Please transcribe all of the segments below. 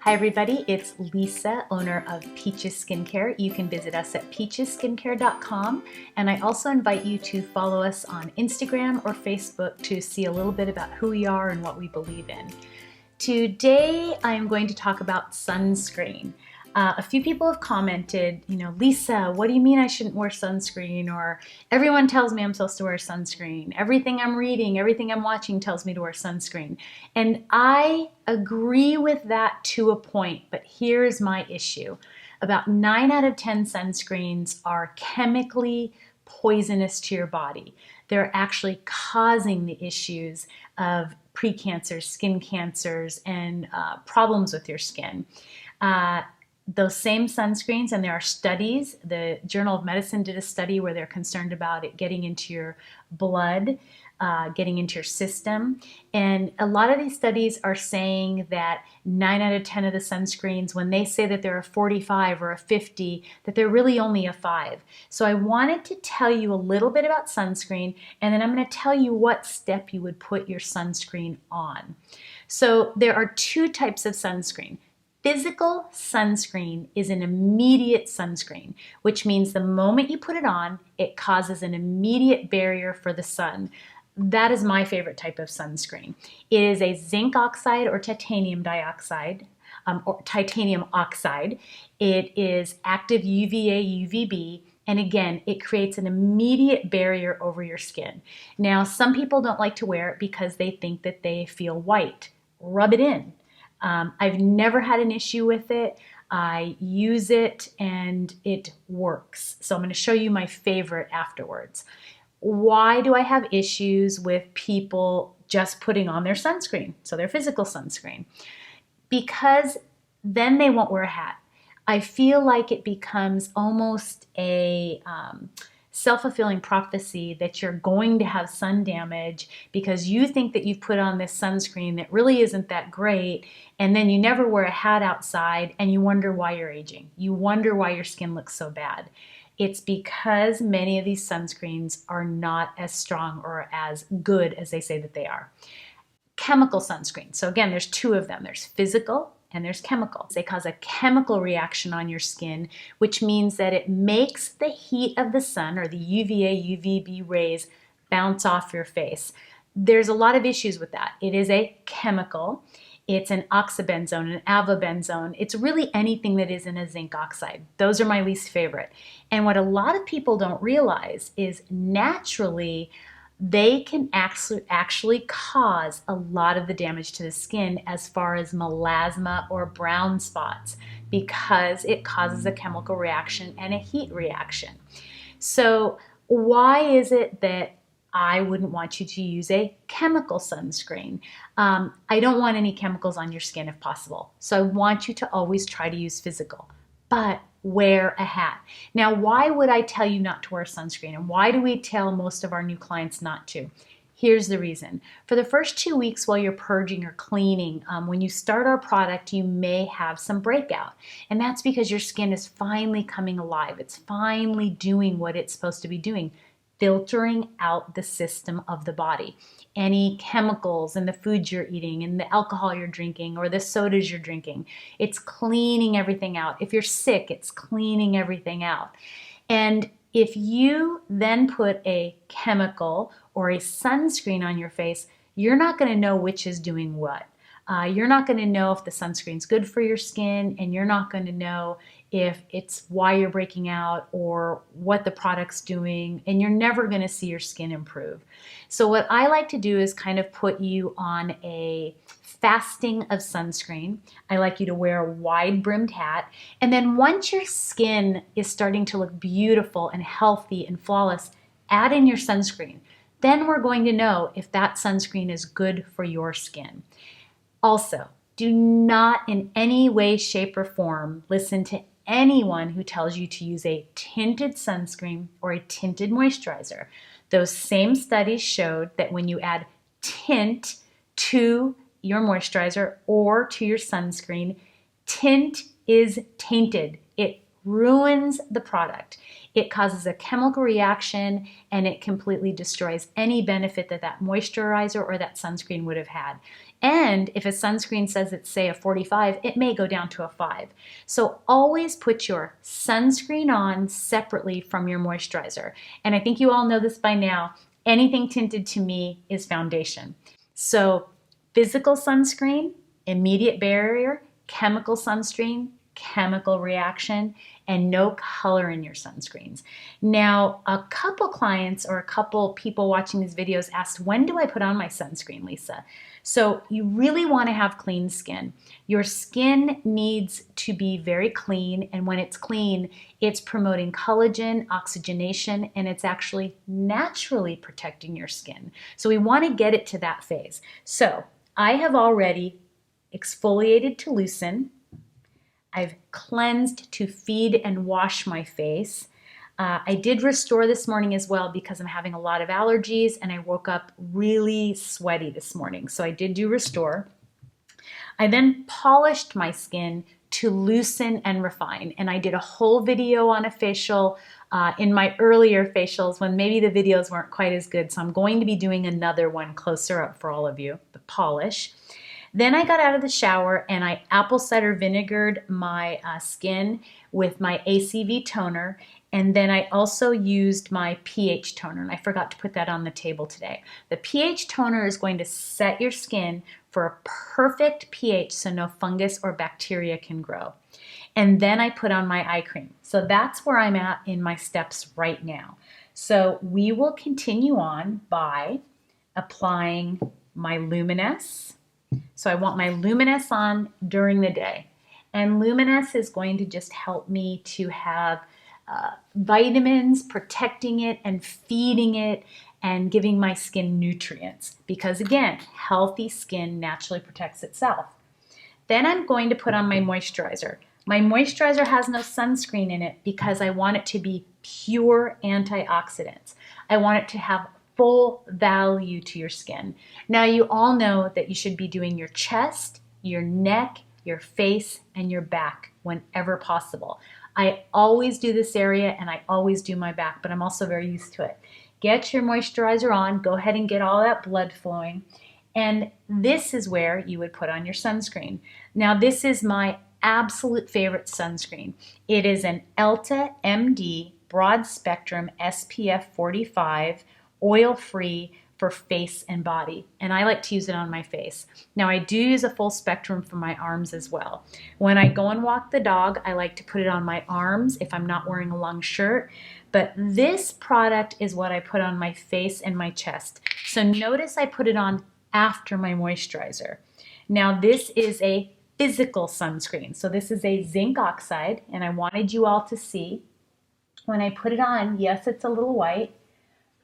Hi everybody, it's Lisa, owner of Peaches Skincare. You can visit us at peachesskincare.com, and I also invite you to follow us on Instagram or Facebook to see a little bit about who we are and what we believe in. Today I'm going to talk about sunscreen. A few people have commented, Lisa, what do you mean I shouldn't wear sunscreen? Or everyone tells me I'm supposed to wear sunscreen. Everything I'm reading, everything I'm watching tells me to wear sunscreen. And I agree with that to a point, but here's my issue. About 9 out of 10 sunscreens are chemically poisonous to your body. They're actually causing the issues of precancers, skin cancers, and problems with your skin. Those same sunscreens, and there are studies, the Journal of Medicine did a study where they're concerned about it getting into your blood, getting into your system. And a lot of these studies are saying that 9 out of 10 of the sunscreens, when they say that they're a 45 or a 50, that they're really only a 5. So I wanted to tell you a little bit about sunscreen, and then I'm going to tell you what step you would put your sunscreen on. So there are 2 types of sunscreen. Physical sunscreen is an immediate sunscreen, which means the moment you put it on, it causes an immediate barrier for the sun. That is my favorite type of sunscreen. It is a zinc oxide or titanium dioxide, or titanium oxide. It is active UVA, UVB, and again, it creates an immediate barrier over your skin. Now, some people don't like to wear it because they think that they feel white. Rub it in. I've never had an issue with it. I use it and it works. So I'm going to show you my favorite afterwards. Why do I have issues with people just putting on their sunscreen, so their physical sunscreen? Because then they won't wear a hat. I feel like it becomes almost a self-fulfilling prophecy that you're going to have sun damage because you think that you've put on this sunscreen that really isn't that great, and then you never wear a hat outside and you wonder why you're aging. You wonder why your skin looks so bad. It's because many of these sunscreens are not as strong or as good as they say that they are. Chemical sunscreen. So again, there's 2 of them. There's physical and there's chemical. They cause a chemical reaction on your skin, which means that it makes the heat of the sun or the UVA, UVB rays bounce off your face. There's a lot of issues with that. It is a chemical. It's an oxybenzone, an avobenzone. It's really anything that isn't a zinc oxide. Those are my least favorite. And what a lot of people don't realize is naturally they can actually cause a lot of the damage to the skin as far as melasma or brown spots because it causes a chemical reaction and a heat reaction. So why is it that I wouldn't want you to use a chemical sunscreen? I don't want any chemicals on your skin if possible. So I want you to always try to use physical, but wear a hat. Now, why would I tell you not to wear sunscreen? And why do we tell most of our new clients not to? Here's the reason. For the first 2 weeks while you're purging or cleaning, when you start our product, you may have some breakout. And that's because your skin is finally coming alive. It's finally doing what it's supposed to be doing, filtering out the system of the body. Any chemicals in the foods you're eating and the alcohol you're drinking or the sodas you're drinking, it's cleaning everything out. If you're sick, it's cleaning everything out. And if you then put a chemical or a sunscreen on your face, you're not going to know which is doing what. You're not going to know if the sunscreen's good for your skin, and you're not going to know if it's why you're breaking out or what the product's doing, and you're never going to see your skin improve. So what I like to do is kind of put you on a fasting of sunscreen. I like you to wear a wide-brimmed hat, and then once your skin is starting to look beautiful and healthy and flawless, add in your sunscreen. Then we're going to know if that sunscreen is good for your skin. Also, do not in any way, shape, or form listen to anyone who tells you to use a tinted sunscreen or a tinted moisturizer. Those same studies showed that when you add tint to your moisturizer or to your sunscreen, tint is tainted. It ruins the product. It causes a chemical reaction and it completely destroys any benefit that that moisturizer or that sunscreen would have had. And if a sunscreen says it's, say, a 45, it may go down to a 5. So always put your sunscreen on separately from your moisturizer. And I think you all know this by now. Anything tinted to me is foundation. So physical sunscreen, immediate barrier, chemical sunscreen, chemical reaction, and no color in your sunscreens. Now, a couple clients or a couple people watching these videos asked, when do I put on my sunscreen, Lisa? So you really want to have clean skin. Your skin needs to be very clean, and when it's clean, it's promoting collagen, oxygenation, and it's actually naturally protecting your skin. So we want to get it to that phase. So I have already exfoliated to loosen. I've cleansed to feed and wash my face. I did restore this morning as well because I'm having a lot of allergies and I woke up really sweaty this morning. So I did do restore. I then polished my skin to loosen and refine. And I did a whole video on a facial in my earlier facials when maybe the videos weren't quite as good. So I'm going to be doing another one closer up for all of you, the polish. Then I got out of the shower and I apple cider vinegared my skin with my ACV toner. And then I also used my pH toner, and I forgot to put that on the table today. The pH toner is going to set your skin for a perfect pH so no fungus or bacteria can grow. And then I put on my eye cream. So that's where I'm at in my steps right now. So we will continue on by applying my Luminous. So I want my Luminous on during the day. And Luminous is going to just help me to have vitamins, protecting it and feeding it and giving my skin nutrients. Because again, healthy skin naturally protects itself. Then I'm going to put on my moisturizer. My moisturizer has no sunscreen in it because I want it to be pure antioxidants. I want it to have full value to your skin. Now you all know that you should be doing your chest, your neck, your face, and your back whenever possible. I always do this area and I always do my back, but I'm also very used to it. Get your moisturizer on, go ahead and get all that blood flowing. And this is where you would put on your sunscreen. Now this is my absolute favorite sunscreen. It is an Elta MD Broad Spectrum SPF 45 oil-free for face and body, and I like to use it on my face. Now I do use a full spectrum for my arms as well. When I go and walk the dog, I like to put it on my arms if I'm not wearing a long shirt, but this product is what I put on my face and my chest. So notice I put it on after my moisturizer. Now this is a physical sunscreen, so this is a zinc oxide, and I wanted you all to see when I put it on, yes, it's a little white,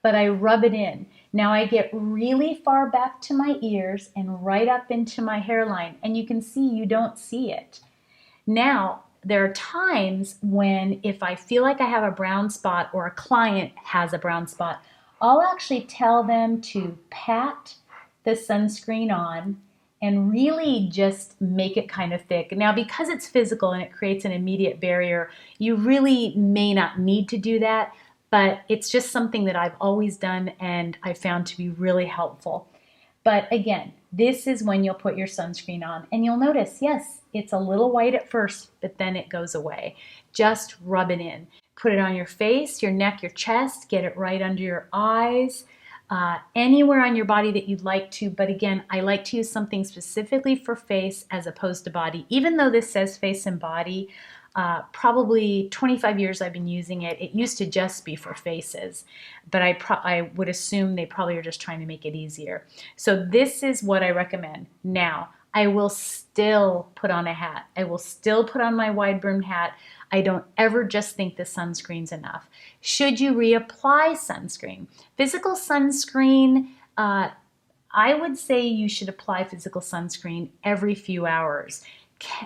but I rub it in. Now I get really far back to my ears and right up into my hairline, and you can see you don't see it. Now, there are times when if I feel like I have a brown spot or a client has a brown spot, I'll actually tell them to pat the sunscreen on and really just make it kind of thick. Now, because it's physical and it creates an immediate barrier, you really may not need to do that, but it's just something that I've always done and I found to be really helpful. But again, this is when you'll put your sunscreen on and you'll notice, yes, it's a little white at first, but then it goes away. Just rub it in. Put it on your face, your neck, your chest, get it right under your eyes, anywhere on your body that you'd like to. But again, I like to use something specifically for face as opposed to body. Even though this says face and body, probably 25 years I've been using it. It used to just be for faces, but I would assume they probably are just trying to make it easier. So this is what I recommend. Now, I will still put on a hat. I will still put on my wide-brimmed hat. I don't ever just think the sunscreen's enough. Should you reapply sunscreen? Physical sunscreen, I would say you should apply physical sunscreen every few hours.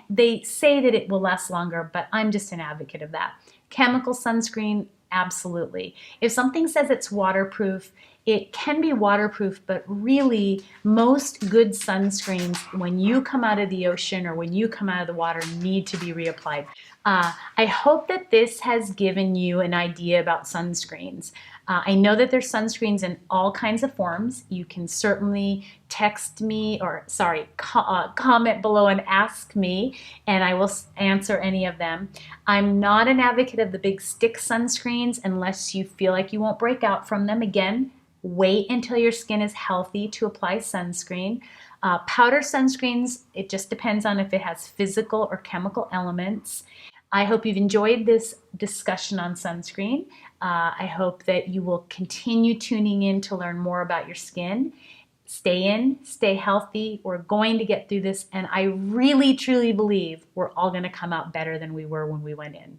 They say that it will last longer, but I'm just an advocate of that. Chemical sunscreen, absolutely. If something says it's waterproof, It can be waterproof, but really most good sunscreens, when you come out of the ocean or when you come out of the water, need to be reapplied. I hope that this has given you an idea about sunscreens. I know that there's sunscreens in all kinds of forms. You can certainly text me, or sorry, comment below and ask me, and I will answer any of them. I'm not an advocate of the big stick sunscreens unless you feel like you won't break out from them. Again, wait until your skin is healthy to apply sunscreen. Powder sunscreens, it just depends on if it has physical or chemical elements. I hope you've enjoyed this discussion on sunscreen. I hope that you will continue tuning in to learn more about your skin. Stay in, stay healthy. We're going to get through this, and I really, truly believe we're all going to come out better than we were when we went in.